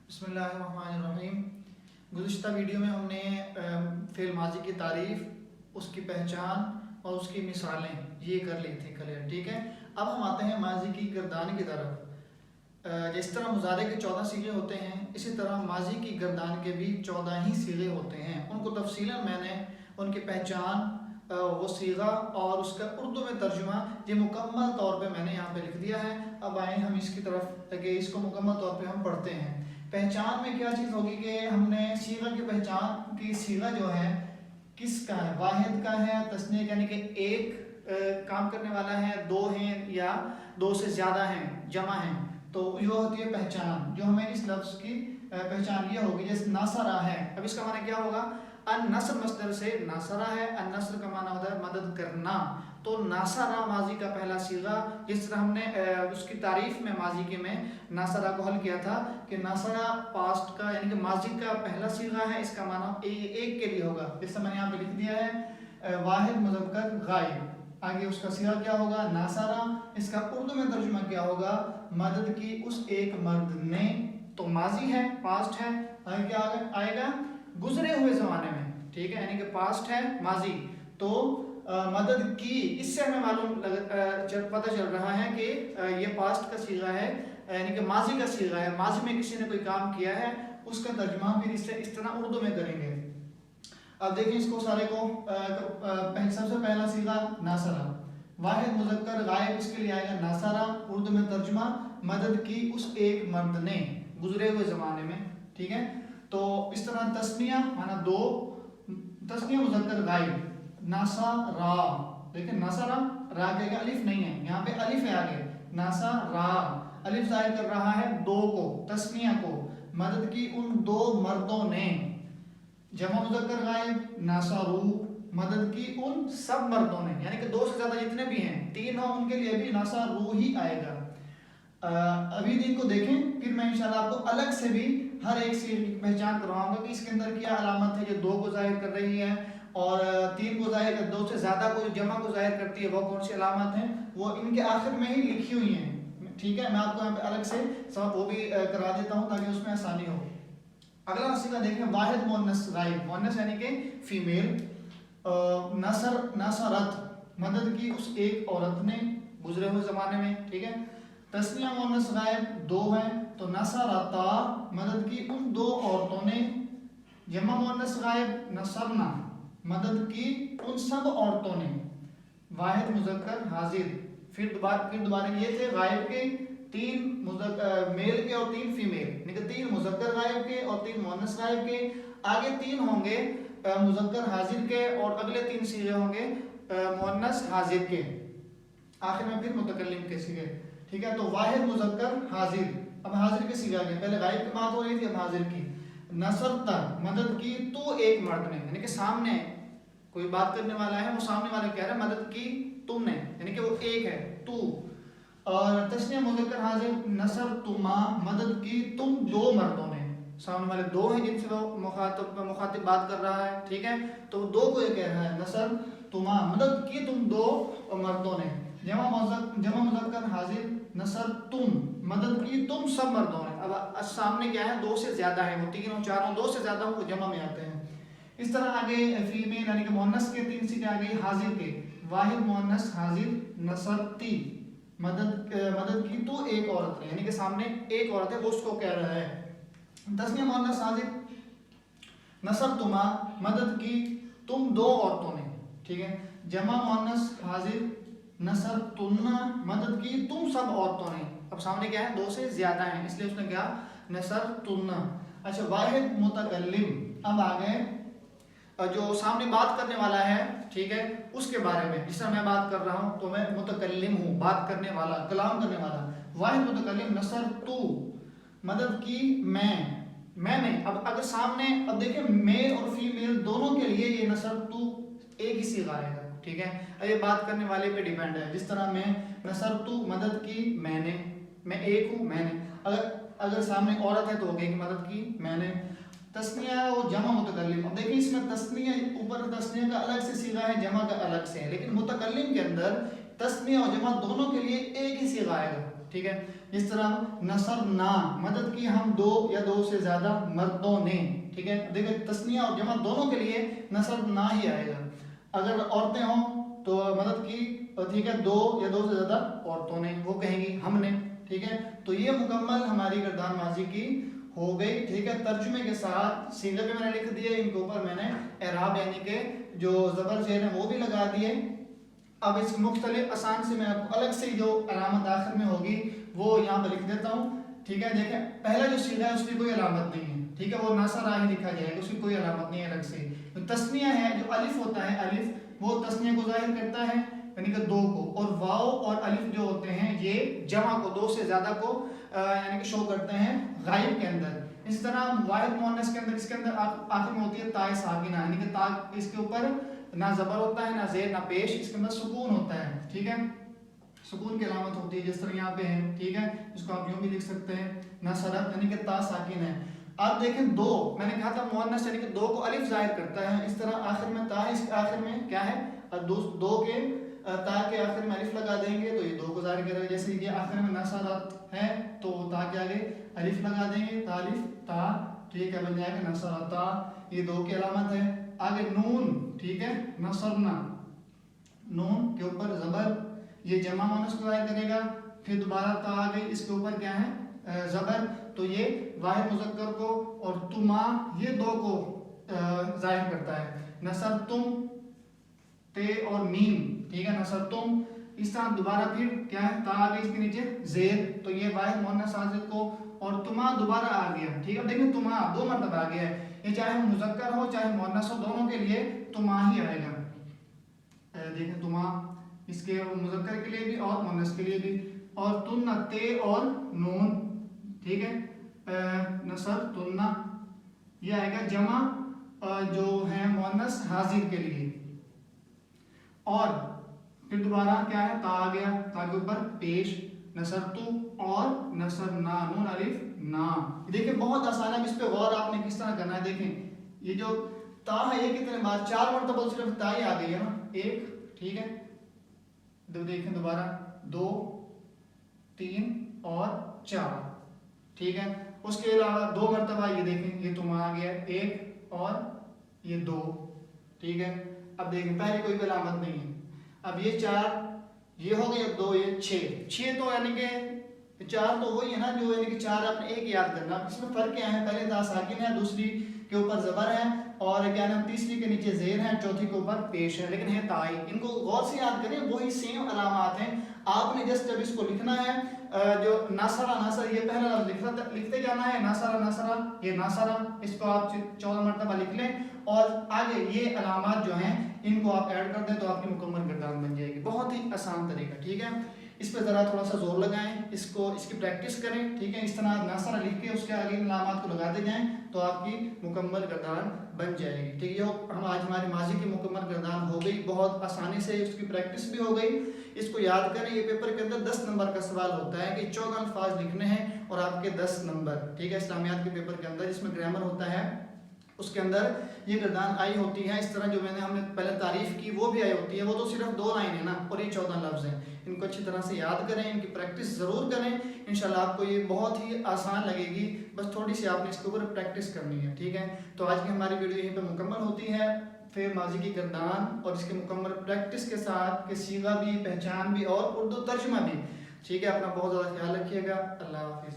बिस्मिल्लाहिर्रहमानिर्रहीम। गुज़िश्ता वीडियो में हमने फ़िल माजी की तारीफ़, उसकी पहचान और उसकी मिसालें ये कर ली थी क्लियर, ठीक है। अब हम आते हैं माजी की गर्दान की तरफ। जिस तरह मुज़ारे के 14 सीगे होते हैं, इसी तरह माजी की गर्दान के भी 14 ही सीगे होते हैं। उनको तफसीलन मैंने उनकी पहचान, वो सीगा और उसका उर्दू में तर्जुमा ये मुकम्मल तौर पे मैंने यहाँ पे लिख दिया है। अब आए हम इसकी तरफ कि इसको मुकम्मल तौर पे हम पढ़ते हैं। पहचान में क्या चीज़ होगी कि हमने सीगा की पहचान की, सीगा जो है किसका है, वाहिद का है, तस्नीय यानी कि एक काम करने वाला है, दो हैं या दो से ज़्यादा हैं, जमा हैं, तो ये होती है पहचान। जो हमें इस लफ्ज़ की पहचान ये होगी, जैसे नासरा है। अब इसका माना क्या होगा, अन नसर मस्दर से नासरा है, अन नसर का माना होता है मदद करना। तो नासरा माजी का पहला सीगा, जिस तरह हमने उसकी तारीफ में माजी के में नासरा को हल किया था कि नासरा पास्ट का यानी कि माजी का पहला सीगा है, इसका माना एक के लिए होगा। जैसे मैंने यहाँ पे लिख दिया है वाहिद मुज़क्कर गायब। आगे उसका सीगा क्या होगा, नासरा। इसका उर्दू में तर्जुमा क्या होगा, मदद की उस एक मर्द ने। तो माजी है, पास्ट है। आगे क्या आएगा, गुजरे हुए ज़माने में, ठीक है, यानी कि पास्ट है माजी। तो मदद की, इससे हमें पता चल रहा है कि ये पास्ट का सीगा है, यानी कि माजी का सीगा है। माजी में किसी ने कोई काम किया है, उसका तर्जुमा फिर इससे इस तरह उर्दू में करेंगे। अब देखिए इसको सारे को, सबसे पहला सीगा नासरा, वाहिद मुज़क्कर गायब, इसके लिए आएगा नासरा। उर्दू में तर्जुमा मदद की उस एक मर्द ने, गुजरे हुए ज़माने में, ठीक है। तो इस तरह तस्निया माना दो, तस्निया मुज़क्कर गायब, नासरा। देखिए नासरा, रा के अलिफ नहीं है, यहाँ पे अलिफ है आगे, नासरा। अलिफ जाहिर कर रहा है दो को, तस्निया को। मदद की उन दो मर्दों ने, जमा मुज़क्कर गायब नासरू, मदद की उन सब मर्दों ने, यानी कि दो से ज्यादा जितने भी हैं, तीन हो, उनके लिए भी नासरू ही आएगा। अभी दिन को देखें, फिर मैं इंशाल्लाह आपको अलग से भी हर एक सीग की पहचान करवाऊंगा कि इसके अंदर क्या अलामत है, जो दो को जाहिर कर रही है, और तीन को जाहिर, दो से ज्यादा को, जमा को जाहिर करती है, वो कौन सी अलामत है, वो इनके आखिर में ही लिखी हुई हैं, ठीक है। मैं आपको यहाँ पे अलग से सब वो भी करा देता हूँ ताकि उसमें आसानी हो। अगला सीगा देखें, वाहिद मुअन्नस गायब, मुअन्नस यानी कि फीमेल। नसर, नसरत, मदद की उस एक औरत ने, गुजरे हुए जमाने में, ठीक है। तस्निया मुअन्नस गायब, दो है, तो नसरता, मदद की उन दो औरतों ने। जमा मुअन्नस गायब नसरना, मदद की उन सब औरतों ने। वाहिद मुज़क्कर हाजिर, फिर दोबारा ये थे गायब के तीन मेल के और तीन फीमेल, यानी कि तीन मुज़क्कर गायब के और तीन मुअन्नस गायब के। आगे तीन होंगे मुज़क्कर हाजिर के, और अगले तीन सीगे होंगे मुअन्नस हाजिर के। आखिर में फिर मुतकल्लिम के सीगे, ठीक है। तो वाहिद मुज़क्कर हाजिर, अब हाजिर के सीगे आ गए, पहले गायब की बात हो रही थी, अब हाजिर की। नसरता, मदद की तो एक मर्द ने, यानी कि सामने कोई बात करने वाला है, वो सामने वाला कह रहा है मदद की तुमने, यानी कि वो एक है, तू। और तस्निया मुज़क्कर हाजिर नसर तुमा, मदद की तुम दो मर्दों ने। सामने वाले दो हैं जिनसे वो मुखातिब बात कर रहा है, ठीक है। तो दो को ये कह रहा है, नसर तुमा, मदद की तुम दो मर्दों ने। जमा मुज़क्कर हाजिर नसर तुम, मदद की तुम सब मर्दों ने। अब सामने क्या है, दो से ज्यादा है, वो तीन और चार हो, दो से ज्यादा हो, जमा में आते हैं। इस तरह आगे फीमेल यानी कि मुअन्नस के तीन सीगे आ गई, हाजिर के। वाहिद मुअन्नस हाजिर नसरती, मदद की तो एक औरत ने, यानी कि सामने एक औरत है, वो उसको कह रहा है। तस्निया मुअन्नस हाजिर नसर तुमा, मदद की तुम दो औरतों ने, ठीक है। जमा मुअन्नस हाजिर नसर तुन्ना, मदद की तुम सब औरतों ने। अब सामने क्या है, दो से ज्यादा है, इसलिए उसने क्या, नसर तुन्ना। अच्छा, वाहिद मुतकल्लिम, अब आ गए जो सामने बात करने वाला है, ठीक है, उसके बारे में। जिस तरह मैं बात कर रहा हूं, तो मैं मुतकल्लिम हूं, बात करने वाला, कलाम करने वाला। वाहिद मुतकल्लिम नसर तू, मदद की मैंने। अब अगर सामने, अब देखिए मेल और फीमेल दोनों के लिए ये नसर तू एक ही सीगा आएगा, ठीक है। अब ये बात करने वाले पे डिपेंड है। जिस तरह मैं नसर तू, मदद की मैंने, मैं एक हूं, मैंने। अगर सामने औरत है तो हो गई मदद की मैंने। तस्निया और जमा मुतकल्लिम, अब देखिए इसमें तस्निया, ऊपर तस्निया का अलग से सीगा है, जमा का अलग से है, लेकिन मुतकल्लिम के अंदर तस्निया और जमा दोनों के लिए एक ही सीगा आएगा। ٹھیک ہے. اس طرح نصرنا مدد کی ہم دو یا دو سے زیادہ مردوں نے. ٹھیک ہے. دیکھیں تثنیہ اور جمع دونوں کے لیے نصرنا ہی آئے گا. اگر عورتیں ہوں تو مدد کی ٹھیک ہے دو یا دو سے زیادہ عورتوں نے، وہ کہیں گی ہم نے. ٹھیک ہے. تو یہ مکمل ہماری گردان ماضی کی ہو گئی. ٹھیک ہے. ترجمے کے ساتھ صیغے بھی میں نے لکھ دیے، ان کے اوپر میں نے اعراب یعنی کہ جو زبر زیر ہیں وہ بھی لگا دیے. اب اس مختلف آسان سے میں آپ کو الگ سے جو علامت آخر میں ہوگی وہ یہاں پہ لکھ دیتا ہوں. ٹھیک ہے. دیکھیں پہلا جو صیغہ ہے اس کی کوئی علامت نہیں ہے. ٹھیک ہے. وہ ناصرہ ہی لکھا جائے گا، اس کی کوئی علامت نہیں ہے الگ سے. تو تثنیہ ہے جو الف ہوتا ہے، الف وہ تثنیہ کو ظاہر کرتا ہے یعنی کہ دو کو، اور واو اور الف جو ہوتے ہیں یہ جمع کو دو سے زیادہ کو یعنی کہ شو کرتے ہیں غائب کے اندر. اس طرح واحد مؤنث کے اندر اس کے اندر آخر میں ہوتی ہے تاء ساکنہ یعنی کہ تاء اس کے اوپر نہ زبر ہوتا ہے نہ زیر نہ پیش، اس کے اندر سکون ہوتا ہے. ٹھیک ہے. سکون کی علامت ہوتی ہے جس طرح یہاں پہ ہے. ٹھیک ہے. اس کو آپ یوں بھی لکھ سکتے ہیں نصرت یعنی کہ تاء ساکن ہے. آپ دیکھیں دو میں نے کہا تھا مؤنث یعنی کہ دو کو الف ظاہر کرتا ہے. اس طرح آخر میں تاء اس کے آخر میں کیا ہے دو کے تاء کے آخر میں الف لگا دیں گے تو یہ دو کو ظاہر کرے گا. جیسے یہ آخر میں نصرت ہے تو تاء کے آگے الف لگا دیں گے تا الف تا. ٹھیک ہے. بن جائے گا نصرتا، یہ دو کی علامت ہے. آگے نون. ٹھیک ہے. نصرنا نون کے اوپر زبر، یہ جمع مؤنث کو ظاہر کرے گا. پھر دوبارہ تا آ گئی، اس کے اوپر کیا ہے زبر، تو یہ واحد مذکر کو اور تما یہ دو کو ظاہر کرتا ہے. نصر تم تے اور میم. ٹھیک ہے. نصر تم. اس طرح دوبارہ پھر کیا ہے تا آ گئی اس کے نیچے زیر، تو یہ واحد مؤنث ساکن کو اور تما دوبارہ آ گیا. ٹھیک ہے. دیکھیں تما دو مرتبہ آ گیا ہے. یہ چاہے مذکر ہو چاہے مؤنث ہو دونوں کے لیے تما ہی آئے گا. دیکھیں تما اس کے مذکر کے لیے بھی اور مؤنث کے لیے بھی. اور تن تے اور نون. ٹھیک ہے. نصر تنہ یہ آئے گا جمع جو ہے مؤنث حاضر کے لیے. اور پھر دوبارہ کیا ہے تا آ گیا، تا کے اوپر پیش نصرتو اور نصرنا نون الف نا. دیکھیں بہت آسان ہے، اس پہ غور آپ نے کس طرح کرنا ہے. دیکھیں یہ جو تا ہے یہ کتنے بار 4 مرتبہ صرف تا ہی آ گئی ہے نا، ایک. ٹھیک ہے. دیکھیں دوبارہ 2 3 اور 4. ٹھیک ہے. اس کے علاوہ 2 مرتبہ یہ دیکھیں یہ تم آ گیا ایک اور یہ 2. ٹھیک ہے. اب دیکھیں پہلے کوئی علامت نہیں ہے. اب یہ 4 یہ ہو گئی، اب 2 یہ 6 تو یعنی کہ 4 تو وہی ہے نا جو یعنی کہ 4 آپ نے ایک یاد کرنا. اس میں فرق کیا ہے، پہلے تا ساکن ہے، دوسری کے اوپر زبر ہے اور کیا نام تیسری کے نیچے زیر ہے، چوتھی کے اوپر پیش ہے، لیکن ہے تائی. ان کو غور سے یاد کریں، وہی سیم علامات ہیں. آپ نے جسٹ جب اس کو لکھنا ہے جو ناصرہ ناصر یہ پہلا لفظ لکھتے جانا ہے ناصرہ ناصرہ یہ ناصرہ، اس کو آپ 14 مرتبہ لکھ لیں اور آگے یہ علامات جو ہیں ان کو آپ ایڈ کر دیں تو آپ کی مکمل گردان بن جائے گی. بہت ہی آسان طریقہ. ٹھیک ہے. اس پہ ذرا تھوڑا سا زور لگائیں، اس کی پریکٹس کریں. ٹھیک ہے. اس طرح ناصرہ لکھ کے اس کے آگے علامات کو لگاتے جائیں تو آپ کی مکمل گردان بن جائے گی. ٹھیک ہے. ہم آج ہماری ماضی کی مکمل گردان ہو گئی، بہت آسانی سے اس کی پریکٹس بھی ہو گئی. اس کو یاد کریں، یہ پیپر کے اندر 10 نمبر کا سوال ہوتا ہے کہ 14 الفاظ لکھنے ہیں اور آپ کے 10 نمبر. ٹھیک ہے. اسلامیات کے پیپر کے اندر اس میں گرامر ہوتا ہے، اس کے اندر یہ گردان آئی ہوتی ہے. اس طرح جو ہم نے پہلے تعریف کی وہ بھی آئی ہوتی ہے، وہ تو صرف 2 لائن ہے نا اور یہ 14 لفظ ہیں. ان کو اچھی طرح سے یاد کریں، ان کی پریکٹس ضرور کریں. انشاءاللہ آپ کو یہ بہت ہی آسان لگے گی، بس تھوڑی سی آپ نے اس کے اوپر پریکٹس کرنی ہے. ٹھیک ہے. تو آج کی ہماری ویڈیو یہیں پہ مکمل ہوتی ہے. پھر ماضی کی گردان اور اس کے مکمل پریکٹس کے ساتھ کہ صیغہ بھی، پہچان بھی اور اردو ترجمہ بھی. ٹھیک ہے. اپنا بہت زیادہ خیال رکھیے گا. اللہ حافظ.